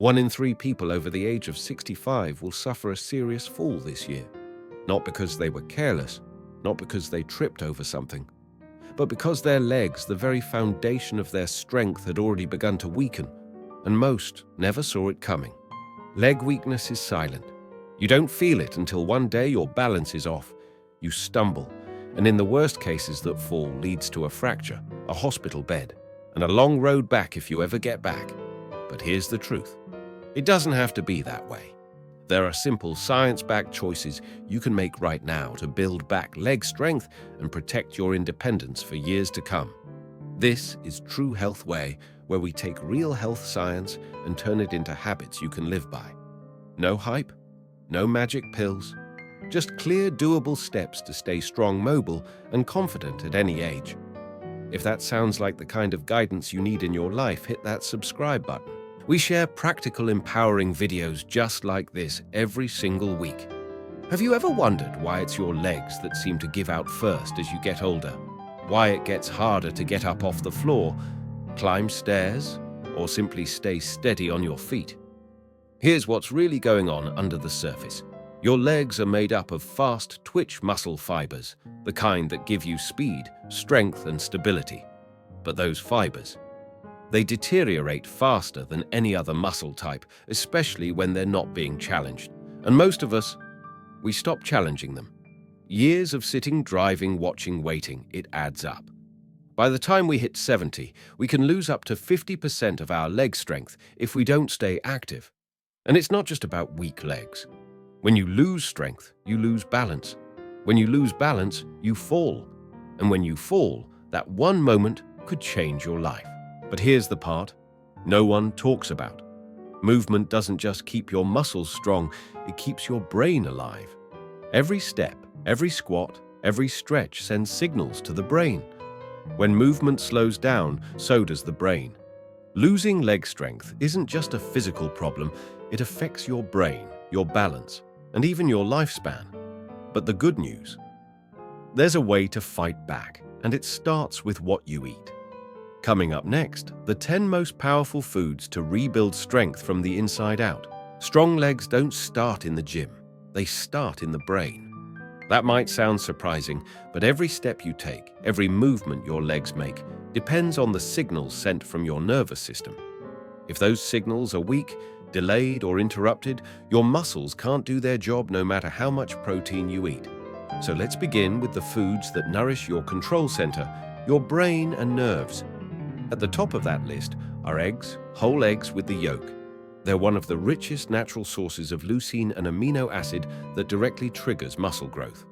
1 in 3 people over the age of 65 will suffer a serious fall this year. Not because they were careless, not because they tripped over something, but because their legs, the very foundation of their strength, had already begun to weaken, and most never saw it coming. Leg weakness is silent. You don't feel it until one day your balance is off. You stumble, and in the worst cases, that fall leads to a fracture, a hospital bed, and a long road back if you ever get back. But here's the truth. It doesn't have to be that way. There are simple science-backed choices you can make right now to build back leg strength and protect your independence for years to come. This is True Health Way, where we take real health science and turn it into habits you can live by. No hype, no magic pills, just clear, doable steps to stay strong, mobile, and confident at any age. If that sounds like the kind of guidance you need in your life, hit that subscribe button. We share practical, empowering videos just like this every single week. Have you ever wondered why it's your legs that seem to give out first as you get older? Why it gets harder to get up off the floor, climb stairs, or simply stay steady on your feet? Here's what's really going on under the surface. Your legs are made up of fast twitch muscle fibers, the kind that give you speed, strength, and stability. But those fibers, they deteriorate faster than any other muscle type, especially when they're not being challenged. And most of us, we stop challenging them. Years of sitting, driving, watching, waiting, it adds up. By the time we hit 70, we can lose up to 50% of our leg strength if we don't stay active. And it's not just about weak legs. When you lose strength, you lose balance. When you lose balance, you fall. And when you fall, that one moment could change your life. But here's the part no one talks about. Movement doesn't just keep your muscles strong, it keeps your brain alive. Every step, every squat, every stretch sends signals to the brain. When movement slows down, so does the brain. Losing leg strength isn't just a physical problem, it affects your brain, your balance, and even your lifespan. But the good news? There's a way to fight back, and it starts with what you eat. Coming up next, the 10 most powerful foods to rebuild strength from the inside out. Strong legs don't start in the gym, they start in the brain. That might sound surprising, but every step you take, every movement your legs make, depends on the signals sent from your nervous system. If those signals are weak, delayed, or interrupted, your muscles can't do their job no matter how much protein you eat. So let's begin with the foods that nourish your control center, your brain and nerves. At the top of that list are eggs, whole eggs with the yolk. They're one of the richest natural sources of leucine, an amino acid that directly triggers muscle growth.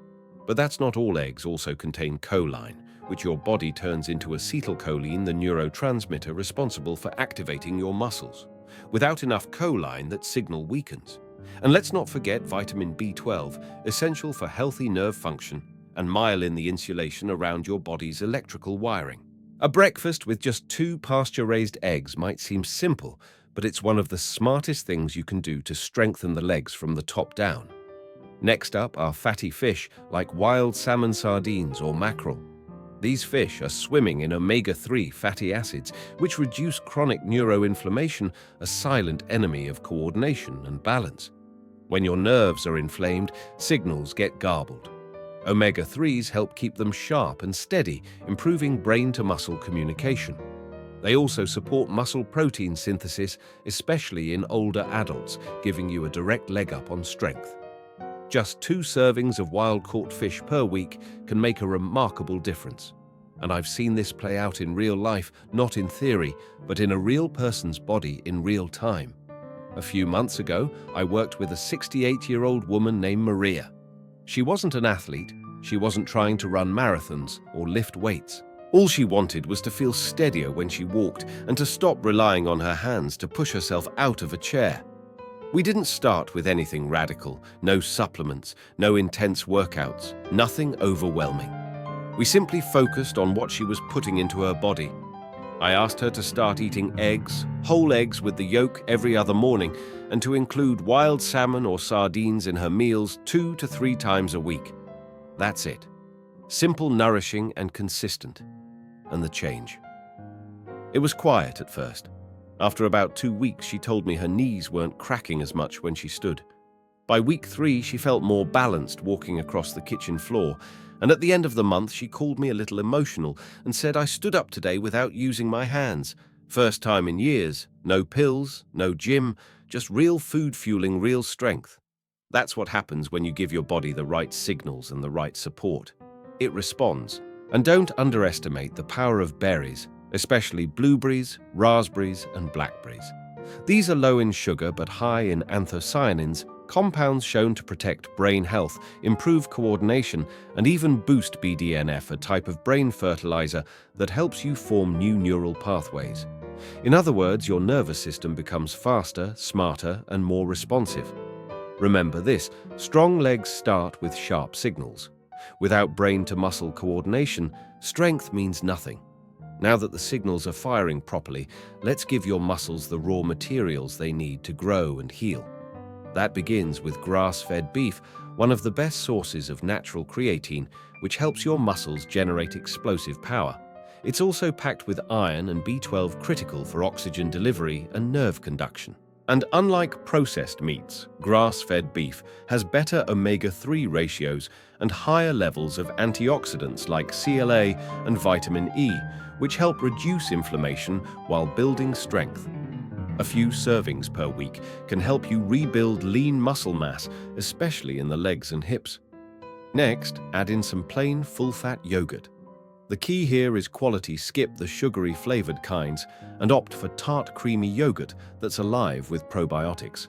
But that's not all. Eggs also contain choline, which your body turns into acetylcholine, the neurotransmitter responsible for activating your muscles. Without enough choline, that signal weakens. And let's not forget vitamin B12, essential for healthy nerve function, and myelin, the insulation around your body's electrical wiring. A breakfast with just 2 pasture-raised eggs might seem simple, but it's one of the smartest things you can do to strengthen the legs from the top down. Next up are fatty fish like wild salmon, sardines, or mackerel. These fish are swimming in omega-3 fatty acids, which reduce chronic neuroinflammation, a silent enemy of coordination and balance. When your nerves are inflamed, signals get garbled. Omega-3s help keep them sharp and steady, improving brain-to-muscle communication. They also support muscle protein synthesis, especially in older adults, giving you a direct leg up on strength. Just 2 servings of wild-caught fish per week can make a remarkable difference. And I've seen this play out in real life, not in theory, but in a real person's body in real time. A few months ago, I worked with a 68-year-old woman named Maria. She wasn't an athlete, she wasn't trying to run marathons or lift weights. All she wanted was to feel steadier when she walked and to stop relying on her hands to push herself out of a chair. We didn't start with anything radical, no supplements, no intense workouts, nothing overwhelming. We simply focused on what she was putting into her body. I asked her to start eating eggs, whole eggs with the yolk every other morning, and to include wild salmon or sardines in her meals 2 to 3 times a week. That's it. Simple, nourishing, and consistent. And the change. It was quiet at first. After about 2 weeks, she told me her knees weren't cracking as much when she stood. By week 3, she felt more balanced walking across the kitchen floor, and at the end of the month, she called me a little emotional and said I stood up today without using my hands. First time in years, no pills, no gym, just real food fueling real strength. That's what happens when you give your body the right signals and the right support. It responds. And don't underestimate the power of berries, especially blueberries, raspberries, and blackberries. These are low in sugar but high in anthocyanins, compounds shown to protect brain health, improve coordination, and even boost BDNF, a type of brain fertilizer that helps you form new neural pathways. In other words, your nervous system becomes faster, smarter, and more responsive. Remember this, strong legs start with sharp signals. Without brain-to-muscle coordination, strength means nothing. Now that the signals are firing properly, let's give your muscles the raw materials they need to grow and heal. That begins with grass-fed beef, one of the best sources of natural creatine, which helps your muscles generate explosive power. It's also packed with iron and B12, critical for oxygen delivery and nerve conduction. And unlike processed meats, grass-fed beef has better omega-3 ratios and higher levels of antioxidants like CLA and vitamin E, which help reduce inflammation while building strength. A few servings per week can help you rebuild lean muscle mass, especially in the legs and hips. Next, add in some plain full-fat yogurt. The key here is quality. Skip the sugary flavored kinds and opt for tart, creamy yogurt that's alive with probiotics.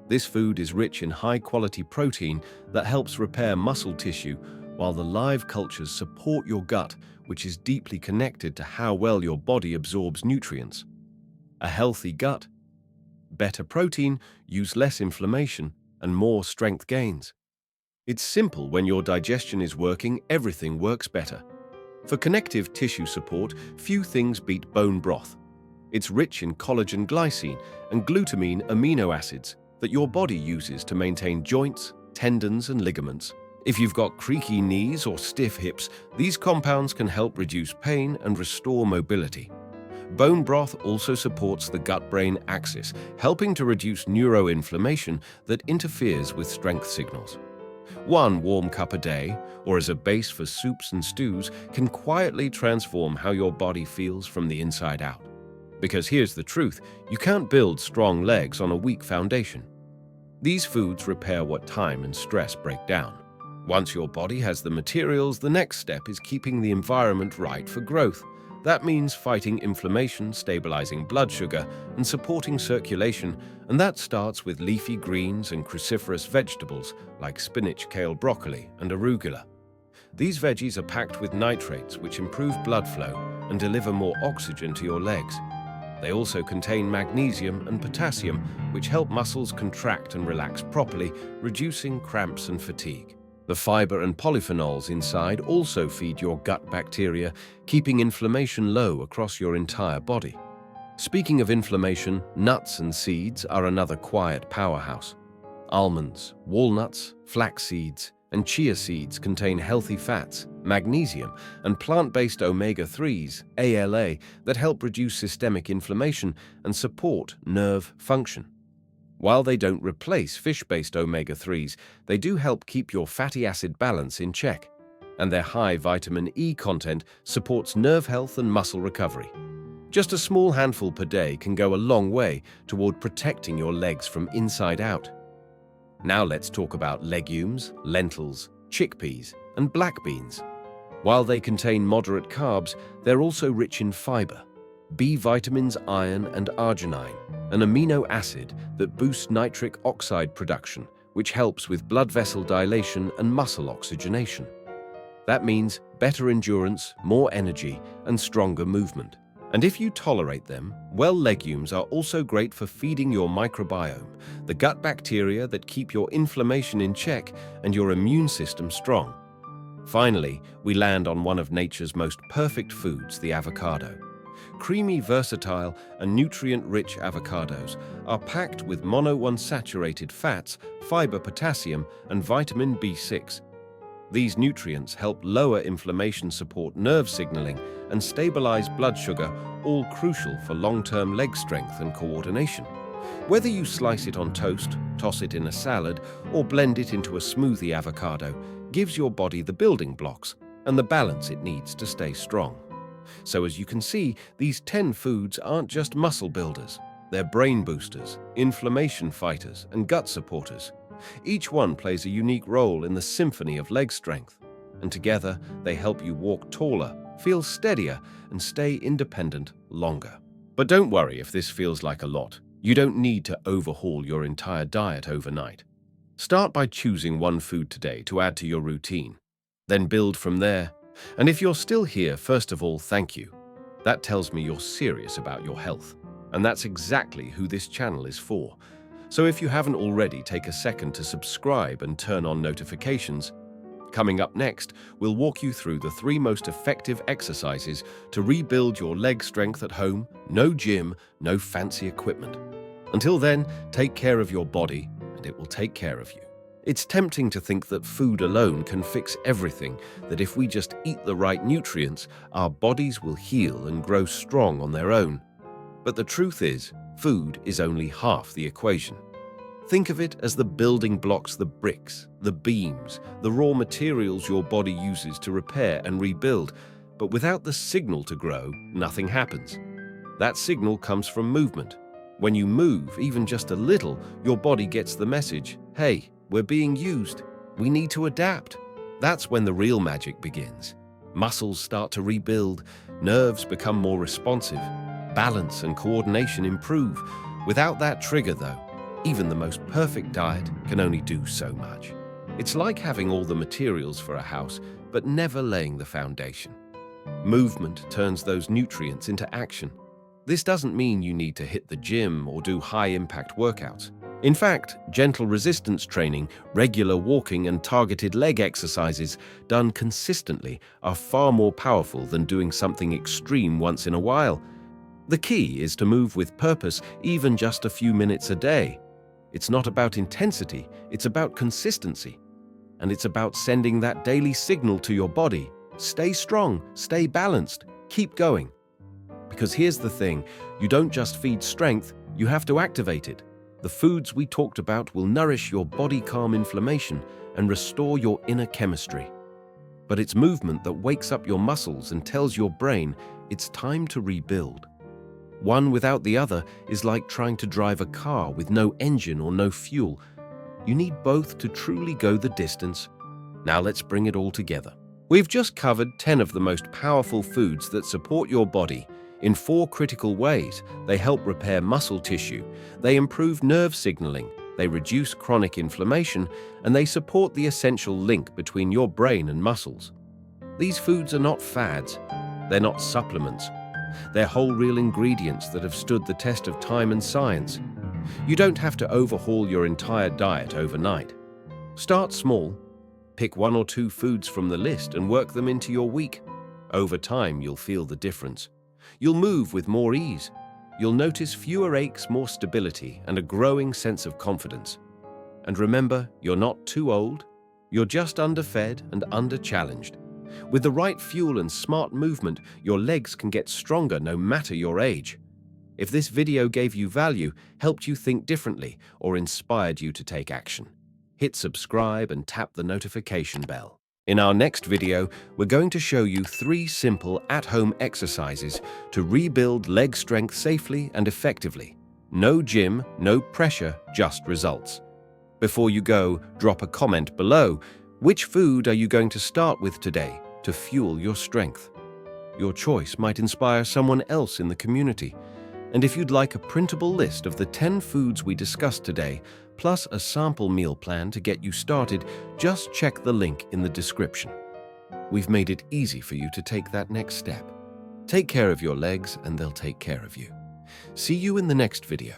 This food is rich in high-quality protein that helps repair muscle tissue, while the live cultures support your gut, which is deeply connected to how well your body absorbs nutrients. A healthy gut, better protein, use less inflammation, and more strength gains. It's simple. When your digestion is working, everything works better. For connective tissue support, few things beat bone broth. It's rich in collagen, glycine, and glutamine amino acids that your body uses to maintain joints, tendons, and ligaments. If you've got creaky knees or stiff hips, these compounds can help reduce pain and restore mobility. Bone broth also supports the gut-brain axis, helping to reduce neuroinflammation that interferes with strength signals. One warm cup a day, or as a base for soups and stews, can quietly transform how your body feels from the inside out. Because here's the truth, you can't build strong legs on a weak foundation. These foods repair what time and stress break down. Once your body has the materials, the next step is keeping the environment right for growth. That means fighting inflammation, stabilizing blood sugar, and supporting circulation, and that starts with leafy greens and cruciferous vegetables like spinach, kale, broccoli, and arugula. These veggies are packed with nitrates, which improve blood flow and deliver more oxygen to your legs. They also contain magnesium and potassium, which help muscles contract and relax properly, reducing cramps and fatigue. The fiber and polyphenols inside also feed your gut bacteria, keeping inflammation low across your entire body. Speaking of inflammation, nuts and seeds are another quiet powerhouse. Almonds, walnuts, flax seeds, and chia seeds contain healthy fats, magnesium, and plant-based omega-3s, ALA, that help reduce systemic inflammation and support nerve function. While they don't replace fish-based omega-3s, they do help keep your fatty acid balance in check, and their high vitamin E content supports nerve health and muscle recovery. Just a small handful per day can go a long way toward protecting your legs from inside out. Now let's talk about legumes, lentils, chickpeas, and black beans. While they contain moderate carbs, they're also rich in fiber, B vitamins, iron, and arginine, an amino acid that boosts nitric oxide production, which helps with blood vessel dilation and muscle oxygenation. That means better endurance, more energy, and stronger movement. And if you tolerate them, well, legumes are also great for feeding your microbiome, the gut bacteria that keep your inflammation in check and your immune system strong. Finally, we land on one of nature's most perfect foods, the avocado. Creamy, versatile, and nutrient-rich avocados are packed with monounsaturated fats, fiber, potassium, and vitamin B6. These nutrients help lower inflammation, support nerve signaling, and stabilize blood sugar, all crucial for long-term leg strength and coordination. Whether you slice it on toast, toss it in a salad, or blend it into a smoothie avocado, gives your body the building blocks and the balance it needs to stay strong. So as you can see, these 10 foods aren't just muscle builders. They're brain boosters, inflammation fighters, and gut supporters. Each one plays a unique role in the symphony of leg strength, and together they help you walk taller, feel steadier, and stay independent longer. But don't worry if this feels like a lot. You don't need to overhaul your entire diet overnight. Start by choosing one food today to add to your routine. Then build from there. And if you're still here, first of all, thank you. That tells me you're serious about your health. And that's exactly who this channel is for. So if you haven't already, take a second to subscribe and turn on notifications. Coming up next, we'll walk you through the 3 most effective exercises to rebuild your leg strength at home. No gym, no fancy equipment. Until then, take care of your body, and it will take care of you. It's tempting to think that food alone can fix everything, that if we just eat the right nutrients, our bodies will heal and grow strong on their own. But the truth is, food is only half the equation. Think of it as the building blocks, the bricks, the beams, the raw materials your body uses to repair and rebuild. But without the signal to grow, nothing happens. That signal comes from movement. When you move, even just a little, your body gets the message, hey, we're being used. We need to adapt. That's when the real magic begins. Muscles start to rebuild, nerves become more responsive, balance and coordination improve. Without that trigger, though, even the most perfect diet can only do so much. It's like having all the materials for a house, but never laying the foundation. Movement turns those nutrients into action. This doesn't mean you need to hit the gym or do high-impact workouts. In fact, gentle resistance training, regular walking, and targeted leg exercises done consistently are far more powerful than doing something extreme once in a while. The key is to move with purpose, even just a few minutes a day. It's not about intensity, it's about consistency. And it's about sending that daily signal to your body. Stay strong, stay balanced, keep going. Because here's the thing, you don't just feed strength, you have to activate it. The foods we talked about will nourish your body, calm inflammation, and restore your inner chemistry. But it's movement that wakes up your muscles and tells your brain it's time to rebuild. One without the other is like trying to drive a car with no engine or no fuel. You need both to truly go the distance. Now let's bring it all together. We've just covered 10 of the most powerful foods that support your body. In 4 critical ways, they help repair muscle tissue, they improve nerve signaling, they reduce chronic inflammation, and they support the essential link between your brain and muscles. These foods are not fads, they're not supplements. They're whole real ingredients that have stood the test of time and science. You don't have to overhaul your entire diet overnight. Start small. Pick 1 or 2 foods from the list and work them into your week. Over time, you'll feel the difference. You'll move with more ease. You'll notice fewer aches, more stability, and a growing sense of confidence. And remember, you're not too old. You're just underfed and under-challenged. With the right fuel and smart movement, your legs can get stronger no matter your age. If this video gave you value, helped you think differently, or inspired you to take action, hit subscribe and tap the notification bell. In our next video, we're going to show you 3 simple at-home exercises to rebuild leg strength safely and effectively. No gym, no pressure, just results. Before you go, drop a comment below. Which food are you going to start with today to fuel your strength? Your choice might inspire someone else in the community. And if you'd like a printable list of the 10 foods we discussed today, plus a sample meal plan to get you started, just check the link in the description. We've made it easy for you to take that next step. Take care of your legs and they'll take care of you. See you in the next video.